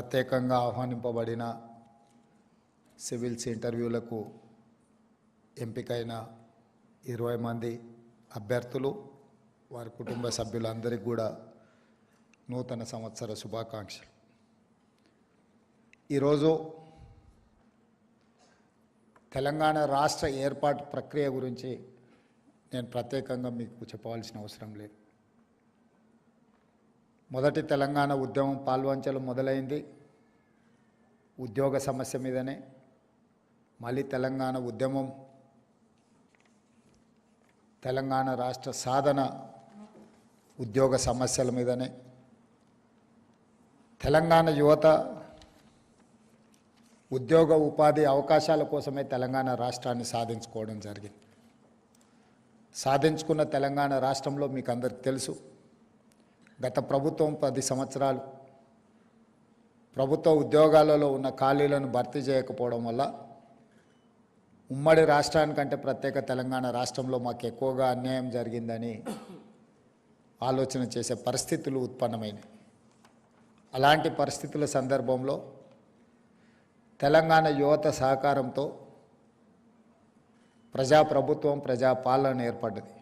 ప్రత్యేకంగా ఆహ్వానింపబడిన సివిల్స్ ఇంటర్వ్యూలకు ఎంపికైన 20 మంది అభ్యర్థులు వారి కుటుంబ సభ్యులందరికీ కూడా నూతన సంవత్సర శుభాకాంక్షలు. ఈరోజు తెలంగాణ రాష్ట్ర ఏర్పాటు ప్రక్రియ గురించి నేను ప్రత్యేకంగా మీకు చెప్పవలసిన అవసరం లేదు. మొదటి తెలంగాణ ఉద్యమం పాల్వంచలు మొదలైంది ఉద్యోగ సమస్య మీదనే. మళ్ళీ తెలంగాణ ఉద్యమం తెలంగాణ రాష్ట్ర సాధన ఉద్యోగ సమస్యల మీదనే. తెలంగాణ యువత ఉద్యోగ ఉపాధి అవకాశాల కోసమే తెలంగాణ రాష్ట్రాన్ని సాధించుకోవడం జరిగింది. సాధించుకున్న తెలంగాణ రాష్ట్రంలో మీకు అందరికీ తెలుసు, గత ప్రభుత్వం 10 సంవత్సరాలు ప్రభుత్వ ఉద్యోగాలలో ఉన్న ఖాళీలను భర్తీ చేయకపోవడం వల్ల ఉమ్మడి రాష్ట్రానికంటే ప్రత్యేక తెలంగాణ రాష్ట్రంలో మాకు ఎక్కువగా అన్యాయం జరిగిందని ఆలోచన చేసే పరిస్థితులు ఉత్పన్నమైనవి. అలాంటి పరిస్థితుల సందర్భంలో తెలంగాణ యువత సహకారంతో ప్రజాప్రభుత్వం ప్రజాపాలన ఏర్పడ్డది.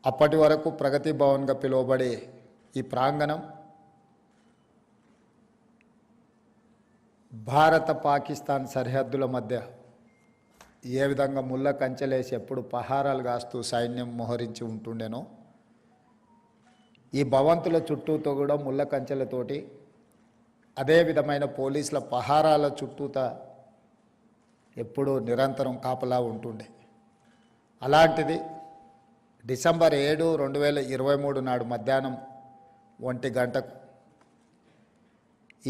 అప్పటి వరకు ప్రగతి భవన్గా పిలువబడే ఈ ప్రాంగణం భారత పాకిస్తాన్ సరిహద్దుల మధ్య ఏ విధంగా ముళ్ళ కంచెలేసి ఎప్పుడు పహారాలు కాస్తూ సైన్యం మోహరించి ఉంటుండేనో, ఈ భవంతుల చుట్టూతో కూడా ముళ్ళ కంచెలతోటి అదే విధమైన పోలీసుల పహారాల చుట్టూత ఎప్పుడూ నిరంతరం కాపలా ఉంటుండే. అలాంటిది డిసెంబర్ 7, 2023 నాడు మధ్యాహ్నం 1 గంటకు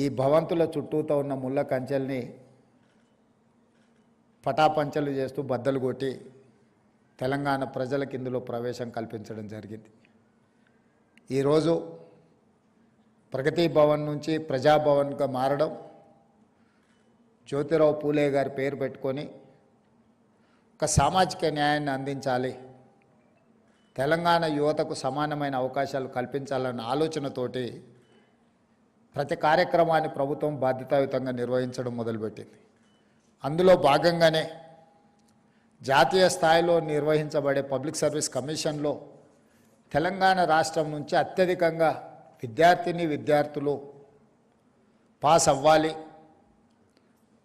ఈ భవంతుల చుట్టూతో ఉన్న ముళ్ళ కంచెల్ని పటాపంచలు చేస్తూ బద్దలు కొట్టి తెలంగాణ ప్రజలకు ఇందులో ప్రవేశం కల్పించడం జరిగింది. ఈరోజు ప్రగతి భవన్ నుంచి ప్రజాభవన్గా మారడం, జ్యోతిరావు పూలే గారి పేరు పెట్టుకొని ఒక సామాజిక న్యాయాన్ని అందించాలి, తెలంగాణ యువతకు సమానమైన అవకాశాలు కల్పించాలన్న ఆలోచనతోటి ప్రతి కార్యక్రమాన్ని ప్రభుత్వం బాధ్యతాయుతంగా నిర్వహించడం మొదలుపెట్టింది. అందులో భాగంగానే జాతీయ స్థాయిలో నిర్వహించబడే పబ్లిక్ సర్వీస్ కమిషన్లో తెలంగాణ రాష్ట్రం నుంచి అత్యధికంగా విద్యార్థులు పాస్ అవ్వాలి,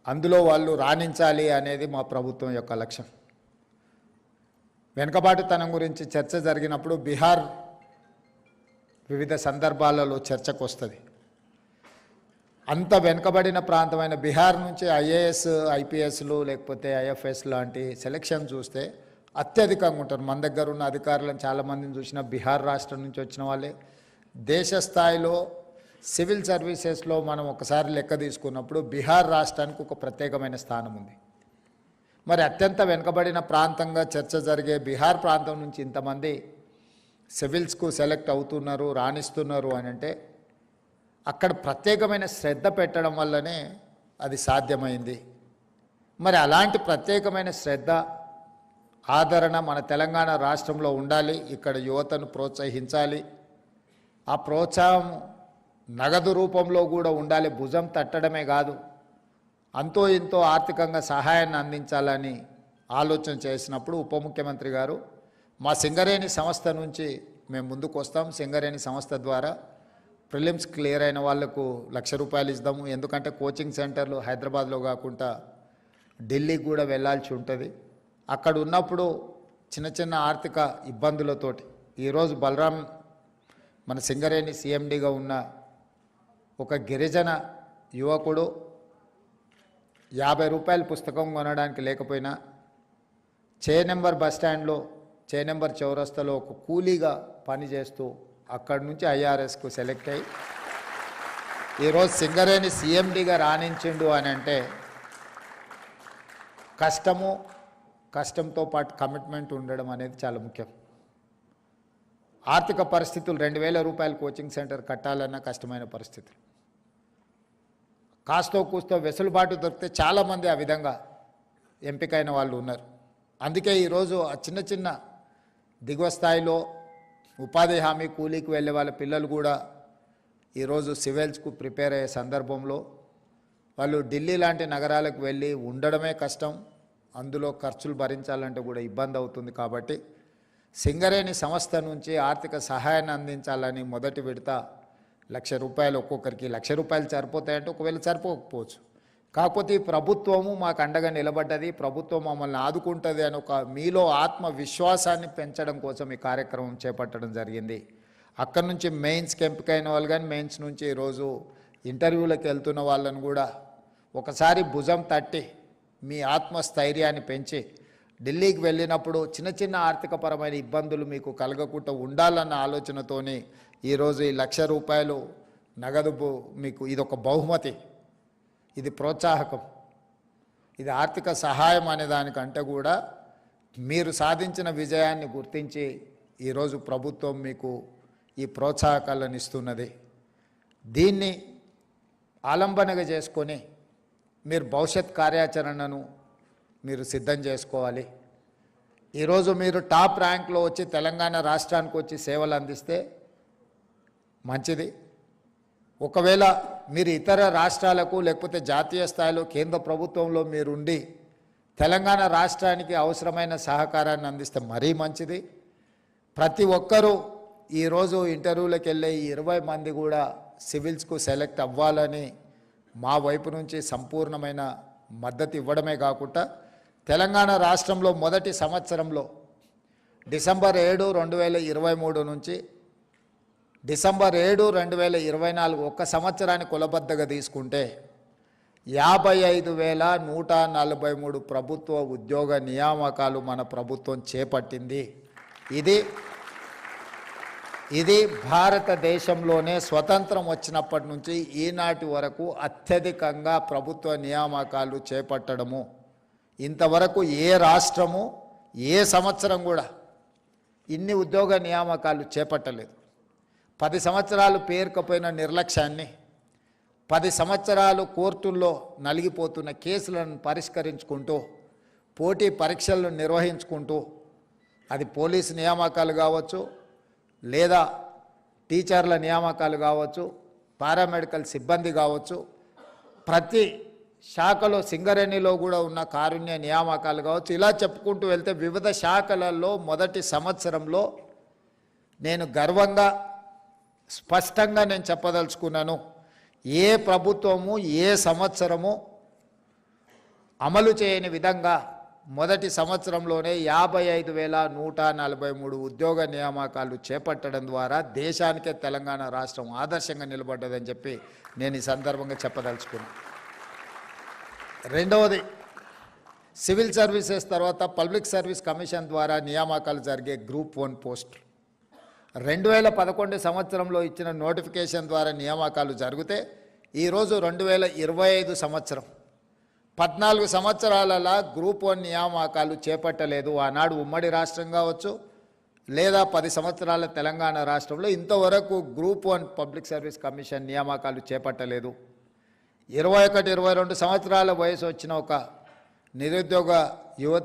అందులో వాళ్ళు రాణించాలి అనేది మా ప్రభుత్వం యొక్క లక్ష్యం. వెనుకబాటుతనం గురించి చర్చ జరిగినప్పుడు బీహార్ వివిధ సందర్భాలలో చర్చకు వస్తుంది. అంత వెనుకబడిన ప్రాంతమైన బీహార్ నుంచి ఐఏఎస్, ఐపీఎస్లు లేకపోతే ఐఎఫ్ఎస్ లాంటి సెలక్షన్ చూస్తే అత్యధికంగా ఉంటారు. మన దగ్గర ఉన్న అధికారులను చాలామందిని చూసిన బీహార్ రాష్ట్రం నుంచి వచ్చిన వాళ్ళే. దేశ స్థాయిలో సివిల్ సర్వీసెస్లో మనం ఒకసారి లెక్క తీసుకున్నప్పుడు బీహార్ రాష్ట్రానికి ఒక ప్రత్యేకమైన స్థానం ఉంది. మరి అత్యంత వెనుకబడిన ప్రాంతంగా చర్చ జరిగే బీహార్ ప్రాంతం నుంచి ఇంతమంది సివిల్స్కు సెలెక్ట్ అవుతున్నారు, రాణిస్తున్నారు అని అంటే అక్కడ ప్రత్యేకమైన శ్రద్ధ పెట్టడం వల్లనే అది సాధ్యమైంది. మరి అలాంటి ప్రత్యేకమైన శ్రద్ధ, ఆదరణ మన తెలంగాణ రాష్ట్రంలో ఉండాలి. ఇక్కడ యువతను ప్రోత్సహించాలి. ఆ ప్రోత్సాహం నగదు రూపంలో కూడా ఉండాలి. భుజం తట్టడమే కాదు, అంతో ఇంతో ఆర్థికంగా సహాయాన్ని అందించాలని ఆలోచన చేసినప్పుడు ఉప ముఖ్యమంత్రి గారు మా సింగరేణి సంస్థ నుంచి మేము ముందుకు వస్తాం, సింగరేణి సంస్థ ద్వారా ప్రిలిమ్స్ క్లియర్ అయిన వాళ్లకు ₹1,00,000 ఇద్దాము. ఎందుకంటే కోచింగ్ సెంటర్లు హైదరాబాద్లో కాకుండా ఢిల్లీకి కూడా వెళ్ళాల్సి ఉంటుంది. అక్కడ ఉన్నప్పుడు చిన్న చిన్న ఆర్థిక ఇబ్బందులతోటి ఈరోజు బలరాం మన సింగరేణి సీఎండీగా ఉన్న ఒక గిరిజన యువకుడు ₹50 పుస్తకం కొనడానికి లేకపోయినా చేనెంబర్ బస్టాండ్లో, చేనెంబర్ చౌరస్తాలో ఒక కూలీగా పనిచేస్తూ అక్కడి నుంచి ఐఆర్ఎస్కు సెలెక్ట్ అయ్యి ఈరోజు సింగరేణి సీఎండీగా రాణించిండు అని అంటే కష్టంతో పాటు కమిట్మెంట్ ఉండడం అనేది చాలా ముఖ్యం. ఆర్థిక పరిస్థితులు ₹2,000 కోచింగ్ సెంటర్ కట్టాలన్న కష్టమైన పరిస్థితులు. కాస్తో కూస్తో వెసులుబాటు దొరికితే చాలామంది ఆ విధంగా ఎంపికైన వాళ్ళు ఉన్నారు. అందుకే ఈరోజు ఆ చిన్న చిన్న దిగువ స్థాయిలో ఉపాధి హామీ కూలీకి వెళ్ళే వాళ్ళ పిల్లలు కూడా ఈరోజు సివిల్స్కు ప్రిపేర్ అయ్యే సందర్భంలో వాళ్ళు ఢిల్లీ లాంటి నగరాలకు వెళ్ళి ఉండడమే కష్టం, అందులో ఖర్చులు భరించాలంటే కూడా ఇబ్బంది అవుతుంది. కాబట్టి సింగరేణి సంస్థ నుంచి ఆర్థిక సహాయాన్ని అందించాలని మొదటి విడత ₹1,00,000 ఒక్కొక్కరికి. ₹1,00,000 సరిపోతాయంటే ఒకవేళ సరిపోకపోవచ్చు. కాకపోతే ఈ ప్రభుత్వము మాకు అండగా నిలబడ్డది, ప్రభుత్వం మమ్మల్ని ఆదుకుంటుంది అని ఒక మీలో ఆత్మవిశ్వాసాన్ని పెంచడం కోసం ఈ కార్యక్రమం చేపట్టడం జరిగింది. అక్కడి నుంచి మెయిన్స్కి ఎంపికైన వాళ్ళు కానీ మెయిన్స్ నుంచి ఈరోజు ఇంటర్వ్యూలకు వెళ్తున్న వాళ్ళను కూడా ఒకసారి భుజం తట్టి మీ ఆత్మస్థైర్యాన్ని పెంచి ఢిల్లీకి వెళ్ళినప్పుడు చిన్న చిన్న ఆర్థికపరమైన ఇబ్బందులు మీకు కలగకుండా ఉండాలన్న ఆలోచనతోని ఈరోజు ఈ ₹1,00,000 నగదు మీకు ఇదొక బహుమతి, ఇది ప్రోత్సాహకం, ఇది ఆర్థిక సహాయం అనే దానికంటే కూడా మీరు సాధించిన విజయాన్ని గుర్తించి ఈరోజు ప్రభుత్వం మీకు ఈ ప్రోత్సాహకాలను ఇస్తున్నది. దీన్ని ఆలంబనగా చేసుకొని మీరు భవిష్యత్ కార్యాచరణను మీరు సిద్ధం చేసుకోవాలి. ఈరోజు మీరు టాప్ ర్యాంక్లో వచ్చి తెలంగాణ రాష్ట్రానికి వచ్చి సేవలు అందిస్తే మంచిది. ఒకవేళ మీరు ఇతర రాష్ట్రాలకు లేకపోతే జాతీయ స్థాయిలో కేంద్ర ప్రభుత్వంలో మీరుండి తెలంగాణ రాష్ట్రానికి అవసరమైన సహకారాన్ని అందిస్తే మరీ మంచిది. ప్రతి ఒక్కరూ ఈరోజు ఇంటర్వ్యూలకు వెళ్ళే 20 మంది కూడా సివిల్స్కు సెలెక్ట్ అవ్వాలని మా వైపు నుంచి సంపూర్ణమైన మద్దతు ఇవ్వడమే కాకుండా తెలంగాణ రాష్ట్రంలో మొదటి సంవత్సరంలో డిసెంబర్ 7, 2023 నుంచి డిసెంబర్ 7, 2024 ఒక్క సంవత్సరాన్ని కులబద్దగా తీసుకుంటే 55,143 ప్రభుత్వ ఉద్యోగ నియామకాలు మన ప్రభుత్వం చేపట్టింది. ఇది భారతదేశంలోనే స్వతంత్రం వచ్చినప్పటి నుంచి ఈనాటి వరకు అత్యధికంగా ప్రభుత్వ నియామకాలు చేపట్టడము. ఇంతవరకు ఏ రాష్ట్రము ఏ సంవత్సరం కూడా ఇన్ని ఉద్యోగ నియామకాలు చేపట్టలేదు. 10 సంవత్సరాలు పేరుకపోయిన నిర్లక్ష్యాన్ని, 10 సంవత్సరాలు కోర్టుల్లో నలిగిపోతున్న కేసులను పరిష్కరించుకుంటూ, పోటీ పరీక్షలను నిర్వహించుకుంటూ, అది పోలీసు నియామకాలు కావచ్చు, లేదా టీచర్ల నియామకాలు కావచ్చు, పారామెడికల్ సిబ్బంది కావచ్చు, ప్రతి శాఖలో సింగరేణిలో కూడా ఉన్న కారుణ్య నియామకాలు కావచ్చు, ఇలా చెప్పుకుంటూ వెళ్తే వివిధ శాఖలలో మొదటి సంవత్సరంలో నేను గర్వంగా స్పష్టంగా నేను చెప్పదలుచుకున్నాను, ఏ ప్రభుత్వము ఏ సంవత్సరము అమలు చేయని విధంగా మొదటి సంవత్సరంలోనే 55,143 ఉద్యోగ నియామకాలు చేపట్టడం ద్వారా దేశానికే తెలంగాణ రాష్ట్రం ఆదర్శంగా నిలబడ్డదని చెప్పి నేను ఈ సందర్భంగా చెప్పదలుచుకున్నాను. రెండవది, సివిల్ సర్వీసెస్ తర్వాత పబ్లిక్ సర్వీస్ కమిషన్ ద్వారా నియామకాలు జరిగే గ్రూప్ 1 పోస్టులు 2011 సంవత్సరంలో ఇచ్చిన నోటిఫికేషన్ ద్వారా నియామకాలు జరిగితే ఈరోజు 2025 సంవత్సరం 14 సంవత్సరాలలో గ్రూప్ 1 నియామకాలు చేపట్టలేదు. ఆనాడు ఉమ్మడి రాష్ట్రం కావచ్చు, లేదా 10 సంవత్సరాల తెలంగాణ రాష్ట్రంలో ఇంతవరకు గ్రూప్ 1 పబ్లిక్ సర్వీస్ కమిషన్ నియామకాలు చేపట్టలేదు. 21, 22 సంవత్సరాల వయసు వచ్చిన ఒక నిరుద్యోగ యువతి